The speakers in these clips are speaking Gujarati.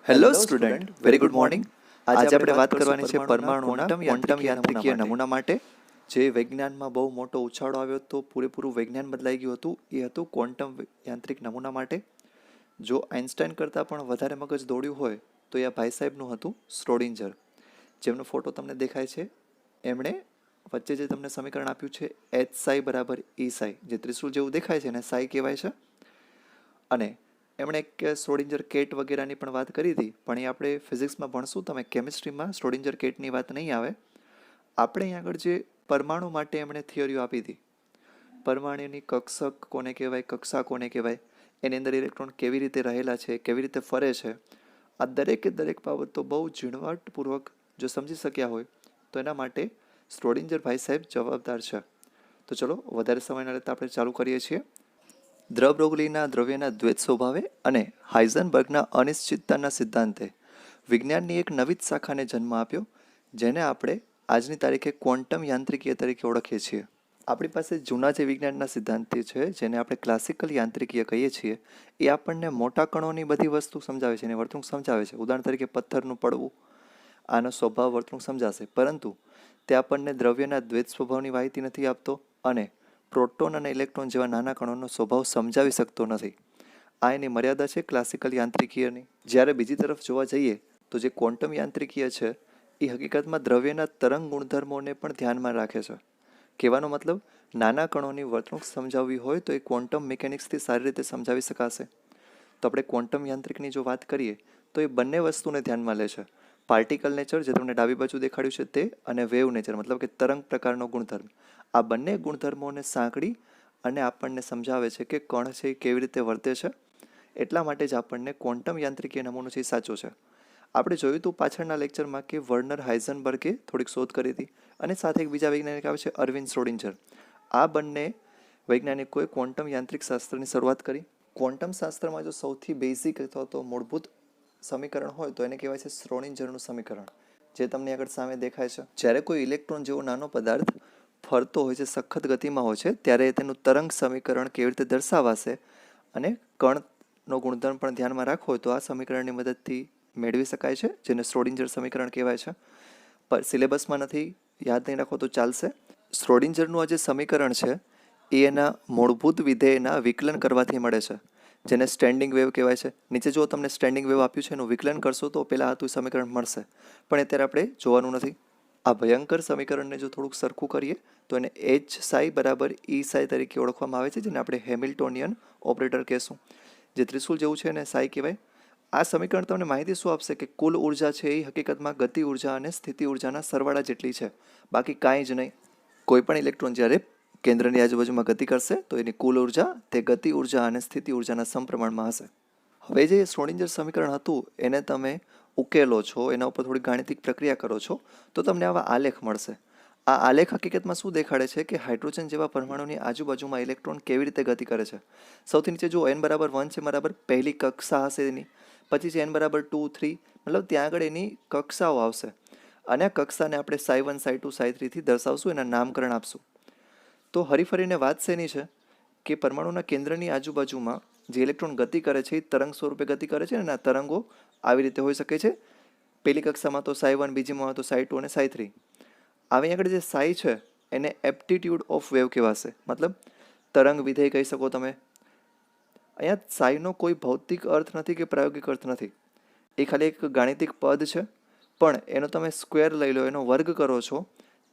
Hello student, very good morning. આજે આપણે વાત કરવાની છે પરમાણુના ક્વોન્ટમ યાંત્રિકીય નમૂના માટે. જે વિજ્ઞાનમાં બહુ મોટો ઉછાળો આવ્યો હતો, પૂરેપૂરું વિજ્ઞાન બદલાઈ ગયું હતું, એ હતું ક્વોન્ટમ યાંત્રિક નમૂના માટે. જો આઇન્સ્ટાઈન કરતાં પણ વધારે મગજ દોડ્યું હોય તો એ આ ભાઈ સાહેબનું હતું, શ્રોડિંજર, જેમનો ફોટો તમને દેખાય છે. એમણે વચ્ચે જે તમને સમીકરણ આપ્યું છે એચ સાઈ બરાબર ઈ સાઈ, જે ત્રિશુલ જેવું દેખાય છે એને સાઈ કહેવાય છે. અને એમણે એક શ્રોડિંજર કેટ વગેરેની પણ વાત કરી હતી, પણ એ આપણે ફિઝિક્સમાં ભણશું. તમે કેમિસ્ટ્રીમાં શ્રોડિંજર કેટની વાત નહીં આવે. આપણે અહીં આગળ જે પરમાણુ માટે એમણે થિયરીઓ આપી હતી, પરમાણુની કક્ષક કોને કહેવાય, કક્ષા કોને કહેવાય, એની અંદર ઇલેક્ટ્રોન કેવી રીતે રહેલા છે, કેવી રીતે ફરે છે, આ દરેકે દરેક બાબતો બહુ ઝીણવટપૂર્વક જો સમજી શક્યા હોય તો એના માટે શ્રોડિંજર ભાઈ સાહેબ જવાબદાર છે. તો ચલો વધારે સમય ન લેતા આપણે ચાલુ કરીએ છીએ. દ્રબ્રોગલીના દ્રવ્યના દ્વૈત સ્વભાવે અને હાઇઝનબર્ગના અનિશ્ચિતતાના સિદ્ધાંતે વિજ્ઞાનની એક નવી જ શાખાને જન્મ આપ્યો, જેને આપણે આજની તારીખે ક્વોન્ટમ યાંત્રિકીય તરીકે ઓળખીએ છીએ. આપણી પાસે જૂના જે વિજ્ઞાનના સિદ્ધાંતો છે, જેને આપણે ક્લાસિકલ યાંત્રિકીય કહીએ છીએ, એ આપણને મોટા કણોની બધી વસ્તુ સમજાવે છે, એની વર્તણૂક સમજાવે છે. ઉદાહરણ તરીકે પથ્થરનું પડવું, આનો સ્વભાવ વર્તણૂક સમજાશે, પરંતુ તે આપણને દ્રવ્યના દ્વૈત સ્વભાવની માહિતી નથી આપતો અને પ્રોટોન અને ઇલેક્ટ્રોન જેવા નાના કણોનો સ્વભાવ સમજાવી શકતો નથી. આ એની મર્યાદા છે ક્લાસિકલ યાંત્રિકીયની. જ્યારે બીજી તરફ જોવા જઈએ તો જે ક્વોન્ટમ યાંત્રિકીય છે એ હકીકતમાં દ્રવ્યના તરંગ ગુણધર્મોને પણ ધ્યાનમાં રાખે છે. કહેવાનો મતલબ, નાના કણોની વર્તણૂક સમજાવવી હોય તો એ ક્વોન્ટમ મિકેનિક્સથી સારી રીતે સમજાવી શકાશે. તો આપણે ક્વોન્ટમ યાંત્રિકની જો વાત કરીએ તો એ બંને વસ્તુને ધ્યાનમાં લે છે. પાર્ટિકલ નેચર, જે તમને ડાબી બાજુ દેખાડ્યું છે તે, અને વેવ નેચર, મતલબ કે તરંગ પ્રકારનો ગુણધર્મ. આ બંને ગુણધર્મોને સાંકળી અને આપણને સમજાવે છે કે કણ છે એ કેવી રીતે વર્તે છે. એટલા માટે જ આપણને ક્વોન્ટમ યાંત્રિકીય નમૂનો છે એ સાચો છે. આપણે જોયું હતું પાછળના લેક્ચરમાં કે વર્નર હાઇઝનબર્ગે થોડીક શોધ કરી હતી, અને સાથે એક બીજા વૈજ્ઞાનિક આવે છે અરવિંદ શ્રોડિંજર. આ બંને વૈજ્ઞાનિકોએ ક્વોન્ટમ યાંત્રિક શાસ્ત્રની શરૂઆત કરી. ક્વોન્ટમ શાસ્ત્રમાં જો સૌથી બેઝિક અથવા તો મૂળભૂત સમીકરણ હોય તો એને કહેવાય છે શ્રોડિંજરનું સમીકરણ, જે તમને આગળ સામે દેખાય છે. જ્યારે કોઈ ઇલેક્ટ્રોન જેવો નાનો પદાર્થ ફરતો હોય છે, સખત ગતિમાં હોય છે, ત્યારે તેનું તરંગ સમીકરણ કેવી રીતે દર્શાવાશે અને કણનો ગુણધર્મ પણ ધ્યાનમાં રાખવો હોય તો આ સમીકરણની મદદથી મેળવી શકાય છે, જેને શ્રોડિંજર સમીકરણ કહેવાય છે. પર સિલેબસમાં નથી, યાદ નહીં રાખો તો ચાલશે. શ્રોડિંજરનું આ જે સમીકરણ છે એ એના મૂળભૂત વિધેયના વિકલન કરવાથી મળે છે, જેને સ્ટેન્ડિંગ વેવ કહેવાય છે. નીચે જો તમને સ્ટેન્ડિંગ વેવ આપ્યું છે એનું વિકલન કરશો તો પહેલાં હતું સમીકરણ મળશે, પણ અત્યારે આપણે જોવાનું નથી. આ ભયંકર સમીકરણને જો થોડુંક સરખું કરીએ તો એને એચ સાઈ બરાબર ઈ સાઈ તરીકે ઓળખવામાં આવે છે, જેને આપણે હેમિલ્ટોનિયન ઓપરેટર કહેશું. જે ત્રિશુલ જેવું છે એને સાઈ કહેવાય. આ સમીકરણ તમને માહિતી શું આપશે કે કુલ ઉર્જા છે એ હકીકતમાં ગતિ ઉર્જા અને સ્થિતિ ઉર્જાના સરવાળા જેટલી છે, બાકી કાંઈ જ નહીં. કોઈ પણ ઇલેક્ટ્રોન જ્યારે કેન્દ્રની આજુબાજુમાં ગતિ કરશે તો એની કુલ ઉર્જા તે ગતિ ઉર્જા અને સ્થિતિ ઉર્જાના સમપ્રમાણમાં હશે. હવે જે શ્રોડિંજર સમીકરણ હતું એને તમે ઉકેલો છો, એના ઉપર થોડી ગાણિતિક પ્રક્રિયા કરો છો તો તમને આવા આલેખ મળશે. આ આલેખ હકીકતમાં શું દેખાડે છે કે હાઇડ્રોજન જેવા પરમાણુની આજુબાજુમાં ઇલેક્ટ્રોન કેવી રીતે ગતિ કરે છે. સૌથી નીચે જો n બરાબર 1 છે, બરાબર પહેલી કક્ષા હશે એની, પછી છે n બરાબર 2, 3, મતલબ ત્યાં આગળ એની કક્ષાઓ આવશે, અને આ કક્ષાને આપણે સાઈ 1, સાઈ 2, સાઈ 3 થી દર્શાવશું, એના નામકરણ આપશું. તો હરીફરીને વાત શેની છે કે પરમાણુના કેન્દ્રની આજુબાજુમાં જે ઇલેક્ટ્રોન ગતિ કરે છે એ તરંગ સ્વરૂપે ગતિ કરે છે, અને આ તરંગો આવી રીતે હોઈ શકે છે. પહેલી કક્ષામાં તો સાઈ 1, બીજીમાં તો સાઈ 2 અને સાઈ 3. આવી આગળ જે સાઈ છે એને એપ્ટિટ્યૂડ ઓફ વેવ કહેવાશે, મતલબ તરંગ વિધેય કહી શકો તમે. અહીંયા સાઈનો કોઈ ભૌતિક અર્થ નથી કે પ્રાયોગિક અર્થ નથી, એ ખાલી એક ગાણિતિક પદ છે. પણ એનો તમે સ્ક્વેર લઈ લો, એનો વર્ગ કરો છો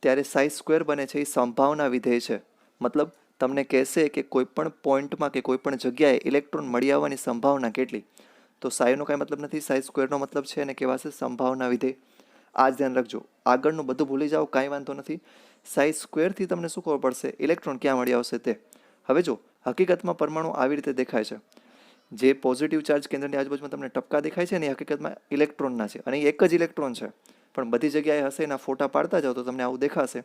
ત્યારે સાઈ સ્ક્વેર બને છે, એ સંભાવના વિધેય છે. મતલબ તમને કહેશે કે કોઈ પણ પોઈન્ટમાં કે કોઈ પણ જગ્યાએ ઇલેક્ટ્રોન મળી આવવાની સંભાવના કેટલી, તો સાઈનો કાંઈ મતલબ નથી, સાઈ સ્ક્વેરનો મતલબ છે એને કહેવાશે સંભાવના વિધેય. આ જ ધ્યાન રાખજો, આગળનું બધું ભૂલી જાઓ, કાંઈ વાંધો નથી. સાઈ સ્ક્વેરથી તમને શું ખબર પડશે, ઇલેક્ટ્રોન ક્યાં મળી આવશે તે. હવે જો હકીકતમાં પરમાણુ આવી રીતે દેખાય છે. જે પોઝિટિવ ચાર્જ કેન્દ્રની આજુબાજુમાં તમને ટપકા દેખાય છે ને એ હકીકતમાં ઇલેક્ટ્રોનના છે, અને એક જ ઇલેક્ટ્રોન છે, પણ બધી જગ્યાએ હશે એના ફોટા પાડતા જાઓ તો તમને આવું દેખાશે.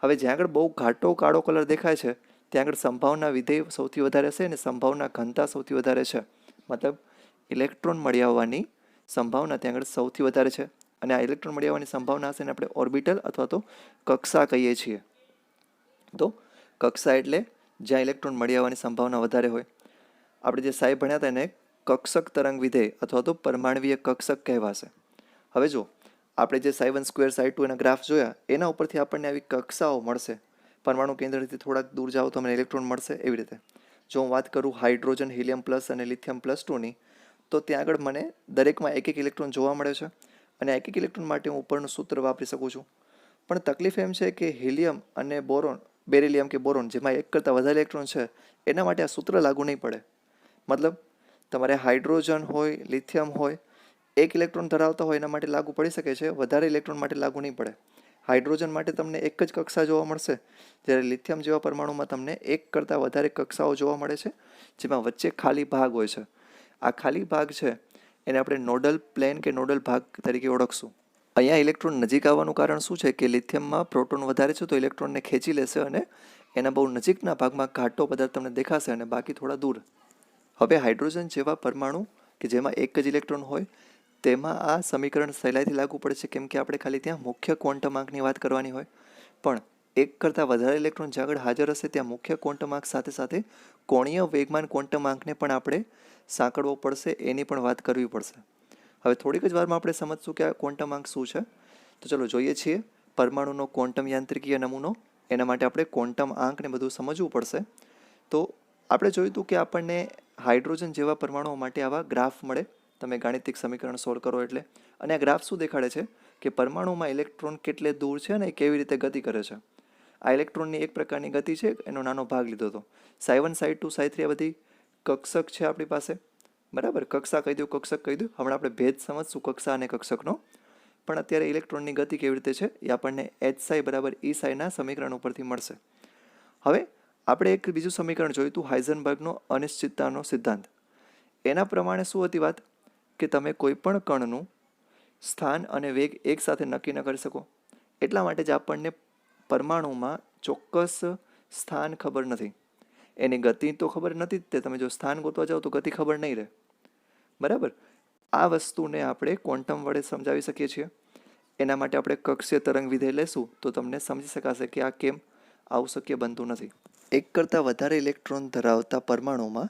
હવે જ્યાં આગળ બહુ ઘાટો કાળો કલર દેખાય છે ત્યાં આગળ સંભાવના વિધેય સૌથી વધારે છે અને સંભાવના ઘનતા સૌથી વધારે છે. મતલબ ઇલેક્ટ્રોન મળી આવવાની સંભાવના ત્યાં આગળ સૌથી વધારે છે, અને આ ઇલેક્ટ્રોન મળી આવવાની સંભાવના હશે ને આપણે ઓર્બિટલ અથવા તો કક્ષા કહીએ છીએ. તો કક્ષા એટલે જ્યાં ઇલેક્ટ્રોન મળી આવવાની સંભાવના વધારે હોય. આપણે જે સાઈ ભણ્યા હતા એને કક્ષક તરંગ વિધેય અથવા તો પરમાણવીય કક્ષક કહેવાશે. હવે જો આપણે જે ψ1 2 ψ2 એના ગ્રાફ જોયા એના ઉપરથી આપણને આવી કક્ષાઓ મળશે. પરમાણુ કેન્દ્રથી થોડાક દૂર જાઓ તો તમને ઇલેક્ટ્રોન મળશે. એવી રીતે જો હું વાત કરું હાઇડ્રોજન હિલિયમ પ્લસ અને લિથિયમ પ્લસ 2ની, તો ત્યાં આગળ મને દરેકમાં એક એક ઇલેક્ટ્રોન જોવા મળે છે અને એક એક ઇલેક્ટ્રોન માટે હું ઉપરનું સૂત્ર વાપરી શકું છું. પણ તકલીફ એમ છે કે હિલિયમ અને બોરોન, બેરિલિયમ કે બોરોન, જેમાં એક કરતાં વધારે ઇલેક્ટ્રોન છે, એના માટે આ સૂત્ર લાગુ નહીં પડે. મતલબ તમારે હાઇડ્રોજન હોય, લિથિયમ હોય, એક ઇલેક્ટ્રોન ધરાવતા હોય એના માટે લાગુ પડી શકે છે, વધારે ઇલેક્ટ્રોન માટે લાગુ નહીં પડે. હાઇડ્રોજન માટે તમને એક જ કક્ષા જોવા મળશે, જ્યારે લિથિયમ જેવા પરમાણુમાં તમને એક કરતાં વધારે કક્ષાઓ જોવા મળે છે, જેમાં વચ્ચે ખાલી ભાગ હોય છે. આ ખાલી ભાગ છે એને આપણે નોડલ પ્લેન કે નોડલ ભાગ તરીકે ઓળખશું. અહીંયા ઇલેક્ટ્રોન નજીક આવવાનું કારણ શું છે કે લિથિયમમાં પ્રોટોન વધારે છે તો ઇલેક્ટ્રોનને ખેંચી લેશે અને એના બહુ નજીકના ભાગમાં ઘાટો પદાર્થ તમને દેખાશે અને બાકી થોડા દૂર. હવે હાઇડ્રોજન જેવા પરમાણુ કે જેમાં એક જ ઇલેક્ટ્રોન હોય તેમાં આ સમીકરણ સહેલાઈથી લાગુ પડે છે, કેમ કે આપણે ખાલી ત્યાં મુખ્ય ક્વોન્ટમ આંકની વાત કરવાની હોય. પણ એક કરતાં વધારે ઇલેક્ટ્રોન જ્યાં આગળ હાજર હશે ત્યાં મુખ્ય ક્વોન્ટમ આંક સાથે સાથે કોણીય વેગમાન ક્વોન્ટમ આંકને પણ આપણે સાંકળવો પડશે, એની પણ વાત કરવી પડશે. હવે થોડીક જ વારમાં આપણે સમજશું કે આ ક્વોન્ટમ આંક શું છે. તો ચલો જોઈએ છીએ પરમાણુનો ક્વોન્ટમ યાંત્રિકીય નમૂનો. એના માટે આપણે ક્વોન્ટમ આંકને બધું સમજવું પડશે. તો આપણે જોયું હતું કે આપણને હાઇડ્રોજન જેવા પરમાણુઓ માટે આવા ગ્રાફ મળે, તમે ગાણિતિક સમીકરણ સોલ્વ કરો એટલે. અને આ ગ્રાફ શું દેખાડે છે કે પરમાણુમાં ઇલેક્ટ્રોન કેટલે દૂર છે અને કેવી રીતે ગતિ કરે છે. આ ઇલેક્ટ્રોનની એક પ્રકારની ગતિ છે, એનો નાનો ભાગ લીધો હતો. ψ1 ψ2 ψ3 આ બધી કક્ષક છે આપણી પાસે, બરાબર. કક્ષા કહી દઉં, કક્ષક કહી દઉં. હમણાં આપણે ભેદ સમજશું કક્ષા અને કક્ષકનો. પણ અત્યારે ઇલેક્ટ્રોનની ગતિ કેવી રીતે છે એ આપણને Hψ બરાબર Eψના સમીકરણ ઉપરથી મળશે. હવે આપણે એક બીજું સમીકરણ જોયું હતું, હાઇઝનબર્ગનો અનિશ્ચિતતાનો સિદ્ધાંત. એના પ્રમાણે શું હતી વાત કે તમે કોઈ પણ કણનું સ્થાન અને વેગ એકસાથે નક્કી ન કરી શકો. એટલા માટે જ આપણને પરમાણુમાં ચોક્કસ સ્થાન ખબર નથી, એની ગતિ તો ખબર નથી જ તે. તમે જો સ્થાન ગોતવા જાઓ તો ગતિ ખબર નહીં રહે, બરાબર. આ વસ્તુને આપણે ક્વોન્ટમ વડે સમજાવી શકીએ છીએ. એના માટે આપણે કક્ષીય તરંગ વિધેય લેશું તો તમને સમજી શકાશે કે આ કેમ આવું શક્ય બનતું નથી. એક કરતાં વધારે ઇલેક્ટ્રોન ધરાવતા પરમાણુમાં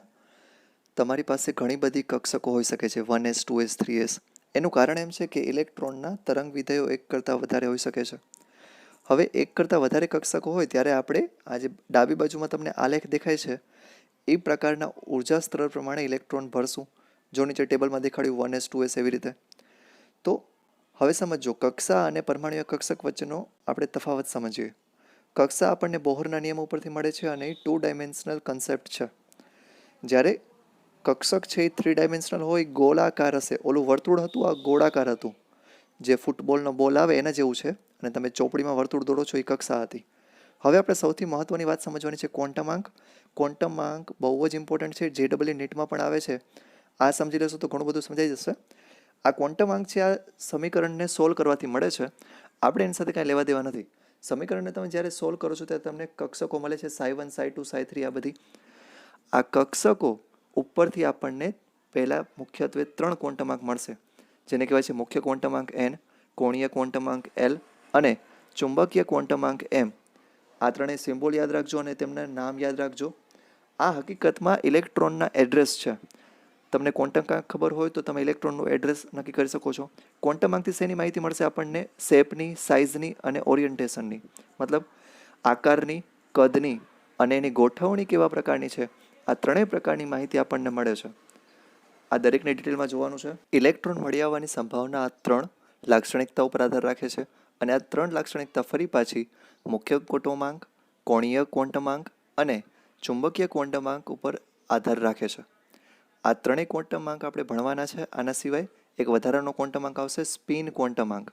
તમારી પાસે ઘણી બધી કક્ષકો હોઈ શકે છે, 1s 2s 3s. એનું કારણ એમ છે કે ઇલેક્ટ્રોનના તરંગ વિધેયો એક કરતાં વધારે હોઈ શકે છે. હવે એક કરતાં વધારે કક્ષકો હોય ત્યારે આપણે આ જે ડાબી બાજુમાં તમને આલેખ દેખાય છે એ પ્રકારના ઉર્જા સ્તર પ્રમાણે ઇલેક્ટ્રોન ભરશું. જો નીચે ટેબલમાં દેખાડ્યું 1s 2s એવી રીતે. તો હવે સમજો કક્ષા અને પરમાણુય કક્ષક વચ્ચેનો આપણે તફાવત સમજીએ. કક્ષા આપણને બોહરના નિયમ ઉપરથી મળે છે અને એ 2 ડાયમેન્શનલ કન્સેપ્ટ છે. જ્યારે કક્ષક છે એ 3 ડાયમેન્શનલ હોય, ગોળાકાર હશે. ઓલું વર્તુળ હતું, આ ગોળાકાર હતું. જે ફૂટબોલનો બોલ આવે એના જેવું છે અને તમે ચોપડીમાં વર્તુળ દોરો છો એ કક્ષા હતી. હવે આપણે સૌથી મહત્ત્વની વાત સમજવાની છે ક્વોન્ટમ આંક. ક્વોન્ટમ આંક બહુ જ ઇમ્પોર્ટન્ટ છે, JEE નીટમાં પણ આવે છે. આ સમજી લેશો તો ઘણું બધું સમજાઈ જશે. આ ક્વોન્ટમ આંક છે, આ સમીકરણને સોલ્વ કરવાથી મળે છે. આપણે એની સાથે કાંઈ લેવા દેવા નથી. સમીકરણને તમે જ્યારે સોલ્વ કરો છો ત્યારે તમને કક્ષકો મળે છે ψ1 ψ2 ψ3 આ બધી. આ કક્ષકો ઉપરથી આપણને પહેલાં મુખ્યત્વે 3 ક્વોન્ટમ આંક મળશે, જેને કહેવાય છે મુખ્ય ક્વોન્ટમ આંક n, કોણીય ક્વોન્ટમ આંક l અને ચુંબકીય ક્વોન્ટમ આંક m. આ ત્રણેય સિમ્બોલ યાદ રાખજો અને તેમના નામ યાદ રાખજો. આ હકીકતમાં ઇલેક્ટ્રોનના એડ્રેસ છે. તમને ક્વોન્ટમ આંક ખબર હોય તો તમે ઇલેક્ટ્રોનનું એડ્રેસ નક્કી કરી શકો છો. ક્વોન્ટમ આંકથી શેની માહિતી મળશે આપણને? શેપની, સાઇઝની અને ઓરિએન્ટેશનની. મતલબ આકારની, કદની અને એની ગોઠવણી કેવા પ્રકારની છે, આ ત્રણેય પ્રકારની માહિતી આપણને મળે છે. આ દરેકને ડિટેલમાં જોવાનું છે. ઇલેક્ટ્રોન મળી આવવાની સંભાવના આ 3 લાક્ષણિકતાઓ પર આધાર રાખે છે અને આ 3 લાક્ષણિકતા ફરી પાછી મુખ્ય ક્વોન્ટમ આંક, કોણીય ક્વોન્ટમ આંક અને ચુંબકીય ક્વોન્ટમ આંક ઉપર આધાર રાખે છે. આ ત્રણેય ક્વોન્ટમ આંક આપણે ભણવાના છે. આના સિવાય એક વધારાનો ક્વોન્ટમ આંક આવશે, સ્પિન ક્વોન્ટમ આંક,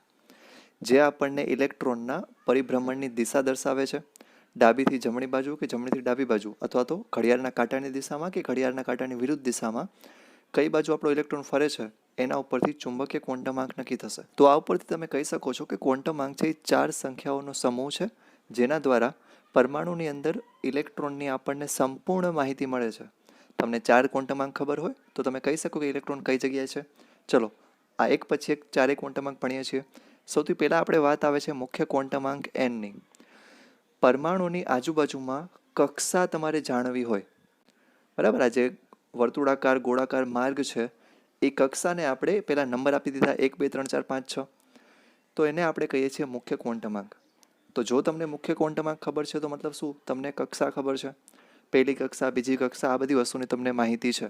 જે આપણને ઇલેક્ટ્રોનના પરિભ્રમણની દિશા દર્શાવે છે. ડાબીથી જમણી બાજુ કે જમણીથી ડાબી બાજુ, અથવા તો ઘડિયાળના કાંટાની દિશામાં કે ઘડિયાળના કાંટાની વિરુદ્ધ દિશામાં કઈ બાજુ આપણો ઇલેક્ટ્રોન ફરે છે એના ઉપરથી ચુંબકીય ક્વોન્ટમ આંક નક્કી થશે. તો આ ઉપરથી તમે કહી શકો છો કે ક્વોન્ટમ આંક છે એ 4 સંખ્યાઓનો સમૂહ છે, જેના દ્વારા પરમાણુની અંદર ઇલેક્ટ્રોનની આપણને સંપૂર્ણ માહિતી મળે છે. તમને 4 ક્વોન્ટમ આંક ખબર હોય તો તમે કહી શકો કે ઇલેક્ટ્રોન કઈ જગ્યાએ છે. ચલો આ એક પછી એક 4 ક્વોન્ટમ આંક ભણીએ છીએ. સૌથી પહેલાં આપણે વાત આવે છે મુખ્ય ક્વોન્ટમ આંક nની. પરમાણુની આજુબાજુમાં કક્ષા તમારે જાણવી હોય, બરાબર. આ જે વર્તુળાકાર ગોળાકાર માર્ગ છે એ કક્ષાને આપણે પહેલાં નંબર આપી દીધા 1 2 3 4 5 6, તો એને આપણે કહીએ છીએ મુખ્ય ક્વોન્ટમાંક. તો જો તમને મુખ્ય ક્વોન્ટમાંક ખબર છે તો મતલબ શું, તમને કક્ષા ખબર છે, પહેલી કક્ષા બીજી કક્ષા આ બધી વસ્તુની તમને માહિતી છે.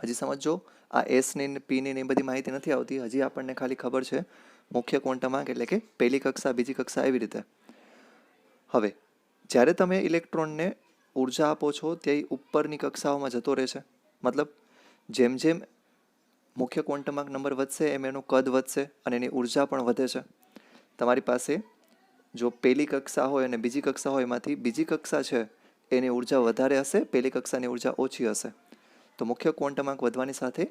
હજી સમજો, આ એસની પીની ને એ બધી માહિતી નથી આવતી, હજી આપણને ખાલી ખબર છે મુખ્ય ક્વોન્ટમાંક એટલે કે પહેલી કક્ષા બીજી કક્ષા એવી રીતે. હવે જ્યારે તમે ઇલેક્ટ્રોનને ઉર્જા આપો છો તે ઉપરની કક્ષાઓમાં જતો રહેશે, મતલબ જેમ જેમ મુખ્ય ક્વોન્ટમાંક નંબર વધશે એમ એનું કદ વધશે અને એની ઉર્જા પણ વધે છે. તમારી પાસે જો પહેલી કક્ષા હોય અને બીજી કક્ષા હોય, એમાંથી બીજી કક્ષા છે એની ઉર્જા વધારે હશે, પહેલી કક્ષાની ઉર્જા ઓછી હશે. તો મુખ્ય ક્વોન્ટમાંક વધવાની સાથે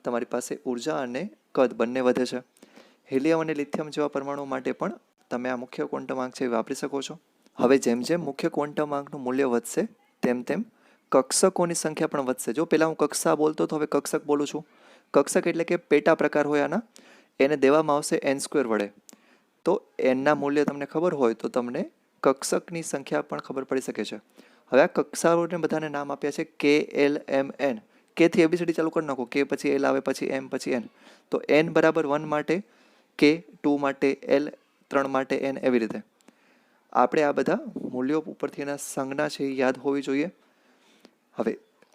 તમારી પાસે ઉર્જા અને કદ બંને વધે છે. હિલિયમ અને લિથિયમ જેવા પરમાણુ માટે પણ તમે આ મુખ્ય ક્વોન્ટમાંક છે એ વાપરી શકો છો. હવે જેમ જેમ મુખ્ય ક્વોન્ટમાંકનું મૂલ્ય વધશે તેમ તેમ કક્ષકોની સંખ્યા પણ વધશે. જો પહેલાં હું કક્ષા બોલતો તો હવે કક્ષક બોલું છું. કક્ષક એટલે કે પેટા પ્રકાર હોય આના, એને દેવામાં આવશે n² વડે. તો એનના મૂલ્ય તમને ખબર હોય તો તમને કક્ષકની સંખ્યા પણ ખબર પડી શકે છે. હવે આ કક્ષાઓને બધાને નામ આપ્યા છે કે, એલ, એમ, એન. કેથી એબીસીડી ચાલુ કરી નાખો, કે પછી એલ આવે પછી એમ પછી એન. તો n બરાબર 1 માટે કે, 2 માટે એલ, 3 માટે એન, એવી રીતે આપણે આ બધા મૂલ્યો ઉપરથી એના સંજ્ઞા છે એ યાદ હોવી જોઈએ. હવે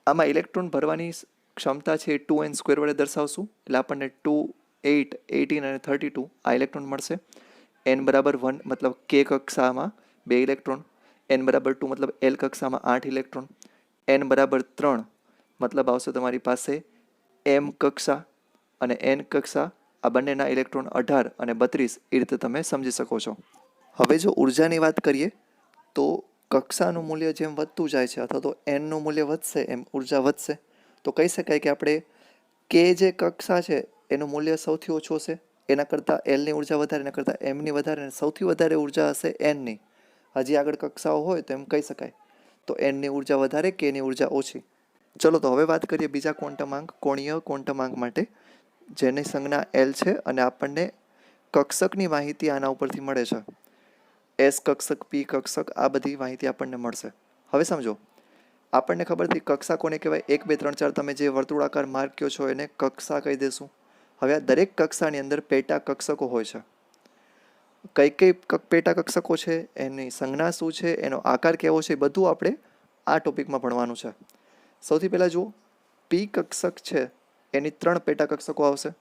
આમાં ઇલેક્ટ્રોન ભરવાની ક્ષમતા છે એ 2n² વડે દર્શાવશું, એટલે આપણને 2, 8, 18 અને 32 આ ઇલેક્ટ્રોન મળશે. n બરાબર 1 મતલબ કે કક્ષામાં 2 ઇલેક્ટ્રોન, n બરાબર 2 મતલબ એલ કક્ષામાં 8 ઇલેક્ટ્રોન, n બરાબર 3 મતલબ આવશે તમારી પાસે એમ કક્ષા અને એન કક્ષા, આ બંનેના ઇલેક્ટ્રોન 18 અને 32 એ રીતે તમે સમજી શકો છો. હવે જો ઉર્જાની વાત કરીએ તો કક્ષાનું મૂલ્ય જેમ વધતું જાય છે અથવા તો એનનું મૂલ્ય વધશે એમ ઉર્જા વધશે. તો કહી શકાય કે આપણે કે જે કક્ષા છે એનું મૂલ્ય સૌથી ઓછું હશે, એના કરતાં એલની ઉર્જા વધારે, એના કરતાં એમની વધારે, અને સૌથી વધારે ઉર્જા હશે એનની. હજી આગળ કક્ષાઓ હોય તો એમ કહી શકાય. તો એનની ઉર્જા વધારે, કેની ઉર્જા ઓછી. ચલો તો હવે વાત કરીએ બીજા ક્વોન્ટમાંક, કોણીય ક્વોન્ટમાંક માટે, જેની સંજ્ઞા એલ છે અને આપણને કક્ષકની માહિતી આના ઉપરથી મળે છે. એસ કક્ષક, પી કક્ષક, આ બધી માહિતી આપણને મળશે. હવે સમજો, આપણને ખબર હતી કક્ષા કોને કહેવાય, 1 2 3 4 તમે જે વર્તુળાકાર માર્ગ કહો છો એને કક્ષા કહી દેશું. હવે આ દરેક કક્ષાની અંદર પેટા કક્ષકો હોય છે. કઈ કઈ પેટા કક્ષકો છે, એની સંજ્ઞા શું છે, એનો આકાર કેવો છે, બધું આપણે આ ટોપિકમાં ભણવાનું છે. સૌથી પહેલાં જુઓ, પી કક્ષક છે એની 3 પેટા કક્ષકો આવશે,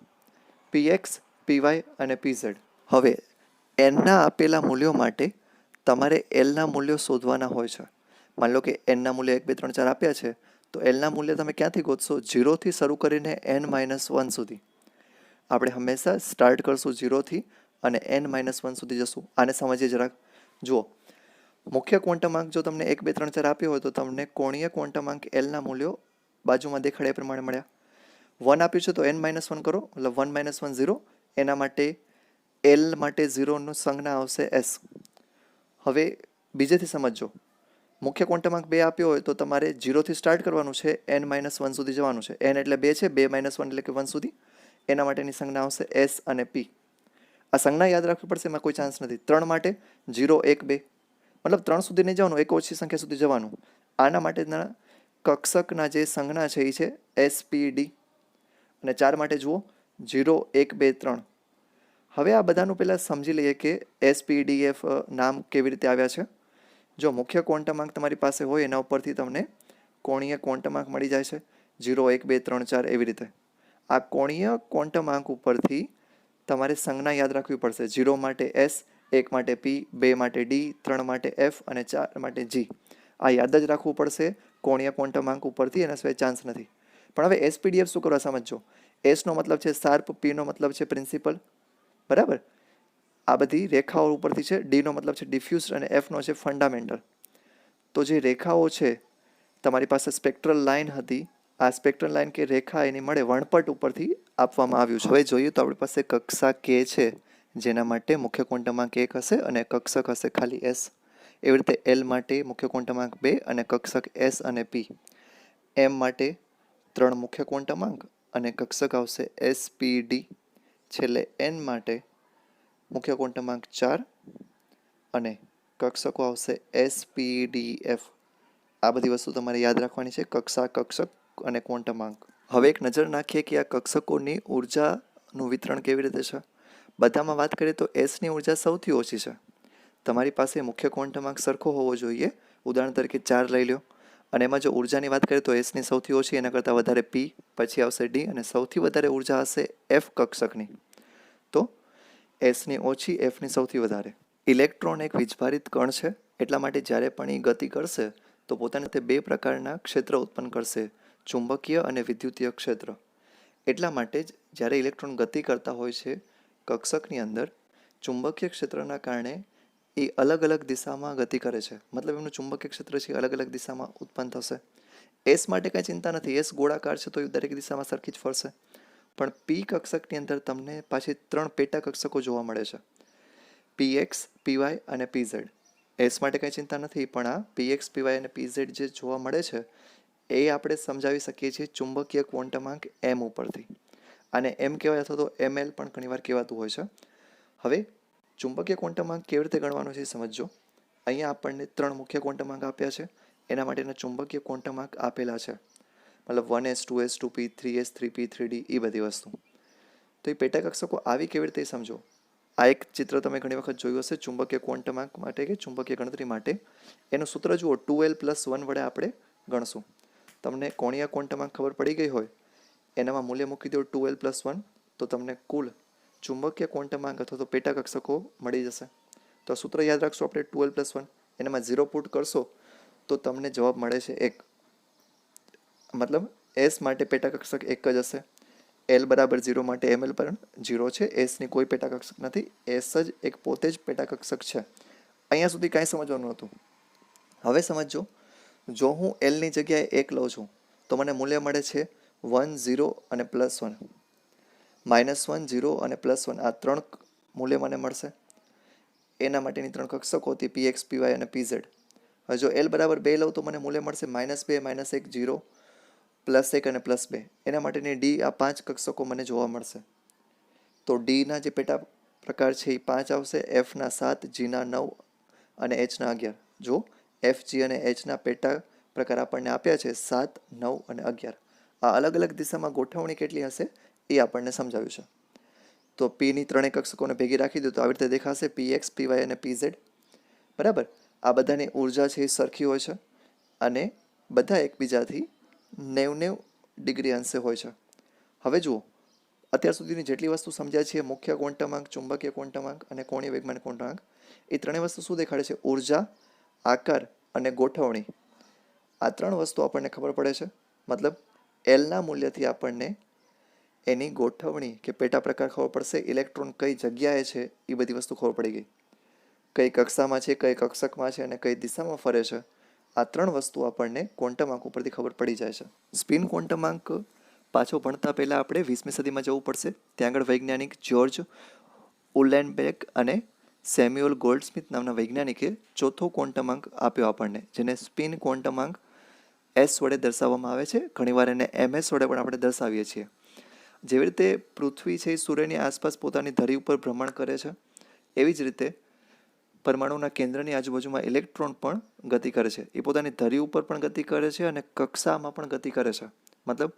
px, py અને pz. હવે એનના આપેલા મૂલ્યો માટે તમારે એલના મૂલ્યો શોધવાના હોય છે. માની લો કે એનના મૂલ્ય 1 2 3 4 આપ્યા છે, તો એલના મૂલ્ય તમે ક્યાંથી ગોતશો? 0થી શરૂ કરીને n-1 સુધી. આપણે હંમેશા સ્ટાર્ટ કરશું 0થી અને n-1 સુધી જશું. આને સમજીએ જરાક. જુઓ, મુખ્ય ક્વોન્ટમાંક જો તમને 1 2 3 4 આપ્યો હોય તો તમને કોણીય ક્વોન્ટમાંક એલના મૂલ્યો બાજુમાં દેખાડે એ પ્રમાણે મળ્યા. 1 આપ્યું છે તો n-1 કરો, મતલબ 1 - 1 0. એના માટે એલ માટે 0નું સંજ્ઞા આવશે એસ. હવે બીજેથી સમજો, મુખ્ય ક્વોન્ટમાંક 2 આપ્યો હોય તો તમારે 0થી સ્ટાર્ટ કરવાનું છે, n-1 સુધી જવાનું છે. n એટલે 2 છે, 2 - 1 એટલે કે 1 સુધી. એના માટેની સંજ્ઞા આવશે એસ અને પી. આ સંજ્ઞા યાદ રાખવી પડશે, એમાં કોઈ ચાન્સ નથી. 3 માટે 0 1 2, મતલબ 3 સુધી નહીં જવાનું, એક ઓછી સંખ્યા સુધી જવાનું. આના માટેના કક્ષકના જે સંજ્ઞા છે એ છે એસ પી ડી. અને 4 માટે જુઓ 0 1 2 3. હવે આ બધાનું પહેલાં સમજી લઈએ કે SPDF નામ કેવી રીતે આવ્યા છે. જો મુખ્ય ક્વોન્ટમાંક તમારી પાસે હોય એના ઉપરથી તમને કોણીય ક્વોન્ટમાંક મળી જાય છે, 0 1 2 3 4 એવી રીતે. આ કોણીય ક્વોન્ટમાંક ઉપરથી તમારે સંજ્ઞા યાદ રાખવી પડશે. 0 માટે S, 1 માટે P, 2 માટે D, 3 માટે F અને 4 માટે G. આ યાદ જ રાખવું પડશે કોણીય ક્વોન્ટમાંક ઉપરથી, એના સિવાય ચાન્સ નથી. પણ હવે SPDF શું કરવા સમજજો. એસનો મતલબ છે શાર્પ, પીનો મતલબ છે પ્રિન્સિપલ, બરાબર? આ બધી રેખાઓ ઉપરથી છે. ડીનો મતલબ છે ડિફ્યુઝ અને એફનો છે ફંડામેન્ટલ. તો જે રેખાઓ છે, તમારી પાસે સ્પેક્ટ્રલ લાઇન હતી, આ સ્પેક્ટ્રલ લાઇન કે રેખા એની મળે વર્ણપટ ઉપરથી આપવામાં આવ્યું છે. હવે જોઈએ તો આપણી પાસે કક્ષા કે છે, જેના માટે મુખ્ય ક્વોન્ટમાંક 1 હશે અને કક્ષક હશે ખાલી એસ. એવી રીતે એલ માટે મુખ્ય ક્વોન્ટમાંક 2 અને કક્ષક એસ અને પી. એમ માટે 3 મુખ્ય ક્વોન્ટમાંક અને કક્ષક આવશે એસ પી ડી. છેલ્લે એન માટે મુખ્ય ક્વોન્ટમાંક 4 અને કક્ષકો આવશે એસ પી ડી એફ. આ બધી વસ્તુ તમારે યાદ રાખવાની છે. કક્ષા, કક્ષક અને ક્વોન્ટમાંક. હવે એક નજર નાખીએ કે આ કક્ષકોની ઉર્જાનું વિતરણ કેવી રીતે છે. બધામાં વાત કરીએ તો એસની ઉર્જા સૌથી ઓછી છે. તમારી પાસે મુખ્ય ક્વોન્ટમાંક સરખો હોવો જોઈએ. ઉદાહરણ તરીકે 4 લઈ લો, અને એમાં જો ઉર્જાની વાત કરીએ તો એસની સૌથી ઓછી, એના કરતાં વધારે પી, પછી આવશે ડી, અને સૌથી વધારે ઉર્જા હશે એફ કક્ષકની. તો એસની ઓછી, એફની સૌથી વધારે. ઇલેક્ટ્રોન એક વીજભારિત કણ છે, એટલા માટે જ્યારે પણ એ ગતિ કરશે તો પોતાને તે બે પ્રકારના ક્ષેત્ર ઉત્પન્ન કરશે, ચુંબકીય અને વિદ્યુતીય ક્ષેત્ર. એટલા માટે જ જ્યારે ઇલેક્ટ્રોન ગતિ કરતા હોય છે કક્ષકની અંદર, ચુંબકીય ક્ષેત્રના કારણે એ અલગ અલગ દિશામાં ગતિ કરે છે. મતલબ એમનું ચુંબકીય ક્ષેત્ર છે અલગ અલગ દિશામાં ઉત્પન્ન થશે. એસ માટે કાંઈ ચિંતા નથી, એસ ગોળાકાર છે તો એ દરેક દિશામાં સરખી જ ફરશે. પણ પી કક્ષકની અંદર તમને પાછી 3 પેટા કક્ષકો જોવા મળે છે, પીએક્સ, પીવાય અને પીઝેડ. એસ માટે કાંઈ ચિંતા નથી, પણ આ પીએક્સ, પીવાય અને પીઝેડ જે જોવા મળે છે એ આપણે સમજાવી શકીએ છીએ ચુંબકીય ક્વોન્ટમાંક એમ ઉપરથી. આને એમ કહેવાય અથવા તો એમએલ પણ ઘણીવાર કહેવાતું હોય છે. હવે ચુંબકીય ક્વોન્ટમાંક કેવી રીતે ગણવાનો છે સમજો. અહીંયા આપણને 3 મુખ્ય ક્વોન્ટમાંક આપ્યા છે, એના માટેના ચુંબકીય ક્વોન્ટમાંક આપેલા છે. મતલબ 1s, 2s, 2p, 3s, 3p, 3d એ બધી વસ્તુ. તો એ પેટા કક્ષકો આવી કેવી રીતે સમજો. આ એક ચિત્ર તમે ઘણી વખત જોયું હશે ચુંબકીય ક્વોન્ટમાંક માટે કે ચુંબકીય ગણતરી માટે. એનું સૂત્ર જુઓ, 2l+1 વડે આપણે ગણશું. તમને કોણીય ક્વોન્ટમાંક ખબર પડી ગઈ હોય, એનામાં મૂલ્ય મૂકી દો 2l+1, તો તમને કુલ ચુંબકીય ક્વોન્ટમાંક અથવા તો પેટા કક્ષકો મળી જશે. તો સૂત્ર યાદ રાખશો આપણે 2l+1, એનામાં 0 પુટ કરશો તો તમને જવાબ મળે છે 1. મતલબ એસ માટે પેટા કક્ષક 1 જ હશે. એલ બરાબર 0 માટે એમએલ પણ 0 છે. એસની કોઈ પેટા કક્ષક નથી, એસ જ એક પોતે જ પેટા કક્ષક છે. અહીંયા સુધી કાંઈ સમજવાનું નહોતું. હવે સમજો, જો હું એલની જગ્યાએ 1 લઉં છું તો મને મૂલ્ય મળે છે 1, 0 અને +1. -1, 0 અને +1 આ 3 મૂલ્ય મને મળશે. એના માટેની 3 કક્ષકો હતી પીએક્સ, પીવાય અને પીઝેડ. હવે જો એલ બરાબર 2 લઉં તો મને મૂલ્ય મળશે -2, -1, 0, +1 અને +2. એના માટેની ડી આ 5 કક્ષકો મને જોવા મળશે. તો ડીના જે પેટા પ્રકાર છે એ 5 આવશે, એફના 7, જીના 9 અને એચના 11. જો એફ, જી અને એચના પેટા પ્રકાર આપણને આપ્યા છે 7, 9 અને 11. આ અલગ અલગ દિશામાં ગોઠવણી કેટલી હશે એ આપણને સમજાવ્યું છે. તો પીની 3 કક્ષકોને ભેગી રાખી દો તો આવી રીતે દેખાશે, પીએક્સ, પીવાય અને પીઝેડ. બરાબર. આ બધાની ઉર્જા છે એ સરખી હોય છે અને બધા એકબીજાથી 90 ડિગ્રી અંશે હોય છે. હવે જુઓ, અત્યાર સુધીની જેટલી વસ્તુ સમજ્યા છીએ, મુખ્ય ક્વોન્ટમાંક, ચુંબકીય ક્વોન્ટમાંક અને કોણીય વેગમાન ક્વોન્ટમાંક, એ ત્રણેય વસ્તુ શું દેખાડે છે? ઉર્જા, આકાર અને ગોઠવણી. આ 3 વસ્તુ આપણને ખબર પડે છે. મતલબ એલના મૂલ્યથી આપણને એની ગોઠવણી કે પેટા પ્રકાર ખબર પડશે, ઇલેક્ટ્રોન કઈ જગ્યાએ છે એ બધી વસ્તુ ખબર પડી ગઈ, કઈ કક્ષામાં છે, કઈ કક્ષકમાં છે અને કઈ દિશામાં ફરે છે. આ 3 વસ્તુ આપણને ક્વોન્ટમાંક ઉપરથી ખબર પડી જાય છે. સ્પિન ક્વોન્ટમાંક પાછો ભણતા પહેલાં આપણે 20મી સદીમાં જવું પડશે. ત્યાં આગળ વૈજ્ઞાનિક જ્યોર્જ ઉલેનબેક અને સેમ્યુઅલ ગોલ્ડસ્મિથ નામના વૈજ્ઞાનિકે ચોથો ક્વોન્ટમાંક આપ્યો આપણને, જેને સ્પિન ક્વોન્ટમાંક એસ વડે દર્શાવવામાં આવે છે. ઘણીવાર એને એમએસ વડે પણ આપણે દર્શાવીએ છીએ. જેવી રીતે પૃથ્વી છે એ સૂર્યની આસપાસ પોતાની ધરી ઉપર ભ્રમણ કરે છે, એવી જ રીતે પરમાણુના કેન્દ્રની આજુબાજુમાં ઇલેક્ટ્રોન પણ ગતિ કરે છે. એ પોતાની ધરી ઉપર પણ ગતિ કરે છે અને કક્ષામાં પણ ગતિ કરે છે. મતલબ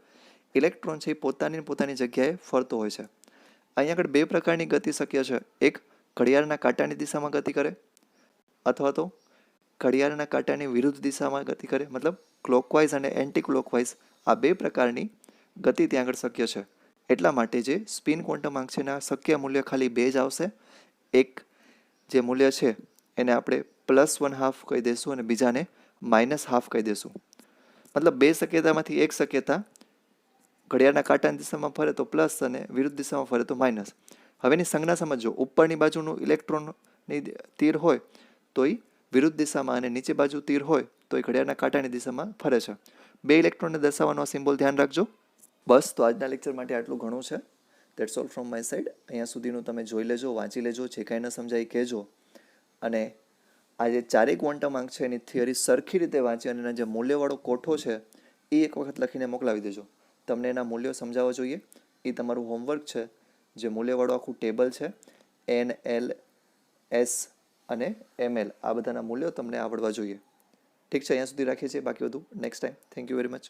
ઇલેક્ટ્રોન છે એ પોતાની જગ્યાએ ફરતો હોય છે. અહીંયા આગળ 2 પ્રકારની ગતિ શક્ય છે. એક, ઘડિયાળના કાંટાની દિશામાં ગતિ કરે, અથવા તો ઘડિયાળના કાંટાની વિરુદ્ધ દિશામાં ગતિ કરે. મતલબ ક્લોકવાઇઝ અને એન્ટી ક્લોકવાઇઝ આ 2 પ્રકારની ગતિ ત્યાં આગળ શક્ય છે. એટલા માટે જે સ્પિન ક્વોન્ટમાંક છે એના શક્ય મૂલ્ય ખાલી 2 જ આવશે. એક જે મૂલ્ય છે એને આપણે +1/2 કહી દઈશું અને બીજાને -1/2 કહી દઈશું. મતલબ 2 શક્યતામાંથી એક શક્યતા ઘડિયાળના કાંટાની દિશામાં ફરે તો પ્લસ અને વિરુદ્ધ દિશામાં ફરે તો માઇનસ. હવે એની સંજ્ઞા સમજો. ઉપરની બાજુનું ઇલેક્ટ્રોનની તીર હોય તો એ વિરુદ્ધ દિશામાં અને નીચે બાજુ તીર હોય તો એ ઘડિયાળના કાંટાની દિશામાં ફરે છે. 2 ઇલેક્ટ્રોનને દર્શાવવાનો સિમ્બોલ ધ્યાન રાખજો. બસ, તો આજના લેક્ચર માટે આટલું ઘણું છે. That's all from my side. અહીંયા સુધીનું તમે જોઈ લેજો, વાંચી લેજો, જે કાંઈ ન સમજાય કહેજો. અને આ જે 4 ક્વોન્ટમાંક છે એની થિયરી સરખી રીતે વાંચી અને એના જે મૂલ્યવાળો કોઠો છે એ એક વખત લખીને મોકલાવી દેજો. તમને એના મૂલ્યો સમજાવવા જોઈએ. એ તમારું હોમવર્ક છે. જે મૂલ્યવાળું આખું ટેબલ છે, એન, એલ, એસ અને એમએલ, આ બધાના મૂલ્યો તમને આવડવા જોઈએ. ઠીક છે, અહીંયા સુધી રાખીએ છીએ. બાકી બધું next time. Thank you very much.